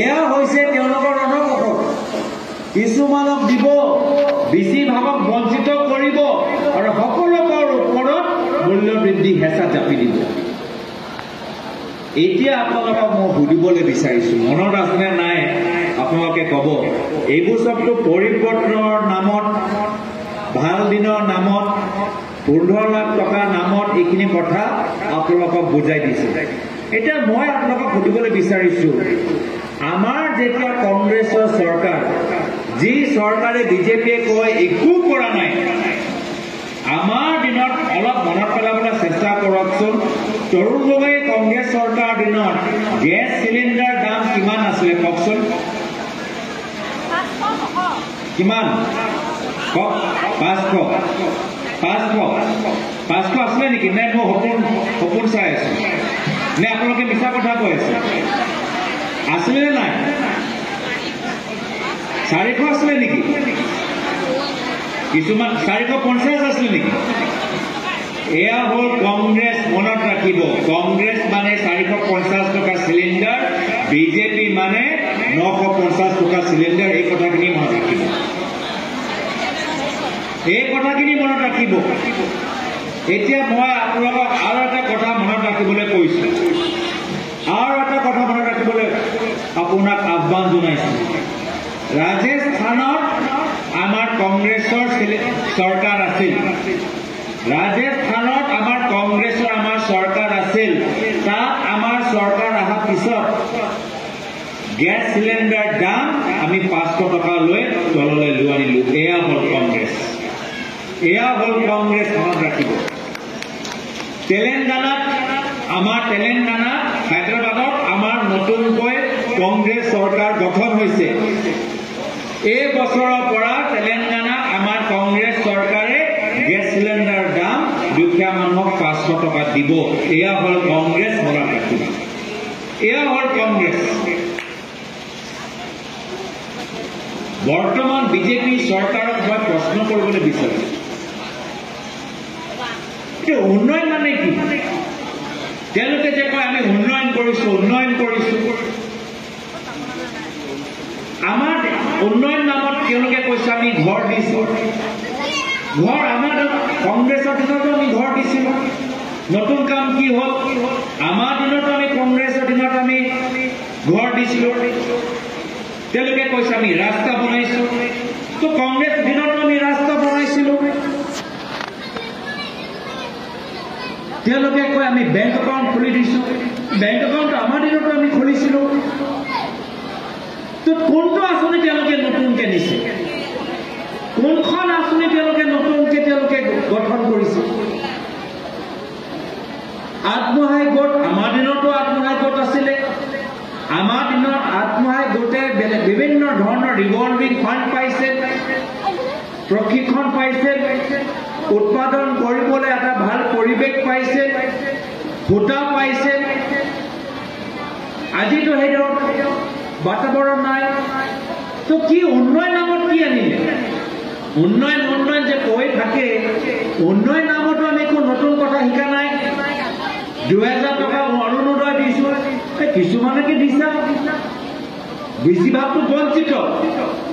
এয়া হৈছে তেওঁলোকৰ অনকঠোৰ কিছুমানক দিব বেছিভাগক বঞ্চিত কৰিব আৰু সকলোকৰ ওপৰত মূল্য বৃদ্ধি হেঁচা জাপি দিব। এতিয়া আপোনালোকক মই সুধিবলৈ বিচাৰিছো, মনত আছেনে নাই আপোনালোকে ক'ব। এইবোৰ চবটো পৰিৱৰ্তনৰ নামত, ভাল দিনৰ নামত, 15 লাখ টকাৰ নামত এইখিনি কথা আপোনালোকক বুজাই দিছে। এতিয়া মই আপোনালোকক সুধিবলৈ বিচাৰিছো, আমাৰ যেতিয়া কংগ্ৰেছৰ চৰকাৰ, যি চৰকাৰে বিজেপিয়ে কয় একো কৰা নাই, আমাৰ দিনত অলপ মনত পেলাবলৈ চেষ্টা কৰকচোন। তৰুণ গগৈ কংগ্ৰেছ চৰকাৰৰ দিনত গেছ চিলিণ্ডাৰ দাম কিমান আছিলে কওকচোন? কিমান? 500 আছিলে নেকি? নে মই সপোন চাই আছো? নে আপোনালোকে মিছা কথা কৈ আছে? আছিলে নে নাই? 400 আছিলে নেকি? কিছুমান 450 আছিলে নেকি? এয়া হ'ল কংগ্ৰেছ। মনত ৰাখিব, কংগ্ৰেছ মানে 450 টকা চিলিণ্ডাৰ, বিজেপি মানে 950 টকা চিলিণ্ডাৰ। এই কথাখিনি মনত ৰাখিব, এই কথাখিনি মনত ৰাখিব। এতিয়া মই আপোনালোকক আৰু এটা কথা মনত ৰাখিবলৈ কৈছো, আৰু এটা কথা মনত ৰাখিবলৈ আপোনাক আহ্বান জনাইছো। ৰাজস্থানত আমাৰ কংগ্ৰেছৰ চৰকাৰ আছিল, ৰাজস্থানত আমাৰ কংগ্ৰেছৰ চৰকাৰ আছিল। তাত আমাৰ চৰকাৰ অহাৰ পিছত গেছ চিলিণ্ডাৰ দাম আমি 500 টকা লৈ তললৈ লৈ আনিলো। এয়া হ'ল কংগ্ৰেছ, এয়া হ'ল কংগ্ৰেছ। মনত ৰাখিব। তেলেংগানাত হায়দৰাবাদত আমাৰ নতুনকৈ কংগ্ৰেছ চৰকাৰ গঠন হৈছে। এই বছৰৰ পৰা তেলেংগানাত আমাৰ কংগ্ৰেছ চৰকাৰে গেছ চিলিণ্ডাৰ দাম দুখীয়া মানুহক 500 টকা দিব। এয়া হ'ল কংগ্ৰেছ। মনত ৰাখিব, এয়া হ'ল কংগ্ৰেছ। বৰ্তমান বিজেপি চৰকাৰক মই প্ৰশ্ন কৰিবলৈ বিচাৰিছো, উন্নয়ন মানে কি? তেওঁলোকে যে কয় আমি উন্নয়ন কৰিছো, উন্নয়ন কৰিছো। আমাৰ উন্নয়ন নামত তেওঁলোকে কৈছে আমি ঘৰ দিছো। ঘৰ আমাৰ কংগ্ৰেছৰ দিনতো আমি ঘৰ দিছিলো। নতুন কাম কি হ'ল? আমাৰ দিনতো আমি কংগ্ৰেছৰ দিনত আমি ঘৰ দিছিলো। তেওঁলোকে কৈছে আমি ৰাস্তা বনাইছো। তো কংগ্ৰেছ দিনতো আমি ৰাস্তা বনাইছিলো। তেওঁলোকে কয় আমি বেংক একাউণ্ট খুলি দিছো। বেংক একাউণ্ট আমাৰ দিনতো আমি খুলিছিলো। তো কোনটো আঁচনি তেওঁলোকে নতুনকে নিছে? কোনখন আঁচনি তেওঁলোকে নতুনকে গঠন কৰিছে? আত্মসহায়ক গোট, আমাৰ দিনতো আত্মসহায়ক গোট আছিলে। আমাৰ দিনত আত্মসহায়ক গোটে বিভিন্ন ধৰণৰ ৰিভলভিং ফাণ্ড পাইছে, প্ৰশিক্ষণ পাইছে, উৎপাদন কৰিবলৈ এটা ভাল পৰিৱেশ পাইছে, ভোটা পাইছে। আজিতো সেই বাতাবৰণ নাই। তো কি উন্নয়ন নামত কি আনিলে? উন্নয়ন উন্নয়ন যে কৈ থাকে, উন্নয়ন নামতো আমি একো নতুন কথা শিকা নাই। 2000 টকা অৰুণোদয় দিছো, কিছুমানকে দিছা, বেছিভাগটো বঞ্চিত।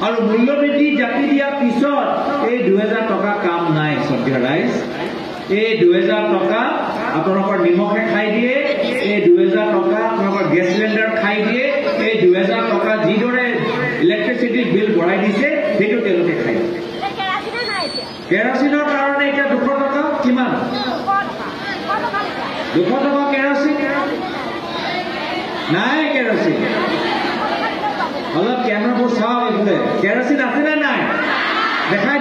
আৰু মূল্যবৃদ্ধি জাপি দিয়াৰ পিছত এই 2000 টকা কাম নাই। শ্ৰদ্ধেয় ৰাইজ, এই 2000 টকা আপোনালোকৰ নিমখে খাই দিয়ে, এই 2000 টকা আপোনালোকৰ গেছ চিলিণ্ডাৰ খাই দিয়ে, এই 2000 টকা যিদৰে ইলেক্ট্ৰিচিটি বিল বঢ়াই দিছে সেইটো তেওঁলোকে খাই দিয়ে। কেৰাচিনৰ কাৰণে এতিয়া 200 টকা। কিমান? 200 টকা কেৰাচিন নাই। কেৰাচিন অলপ কেমেৰাবোৰ চাওক, এইফালে কেৰাচিন আছে নে নাই দেখাই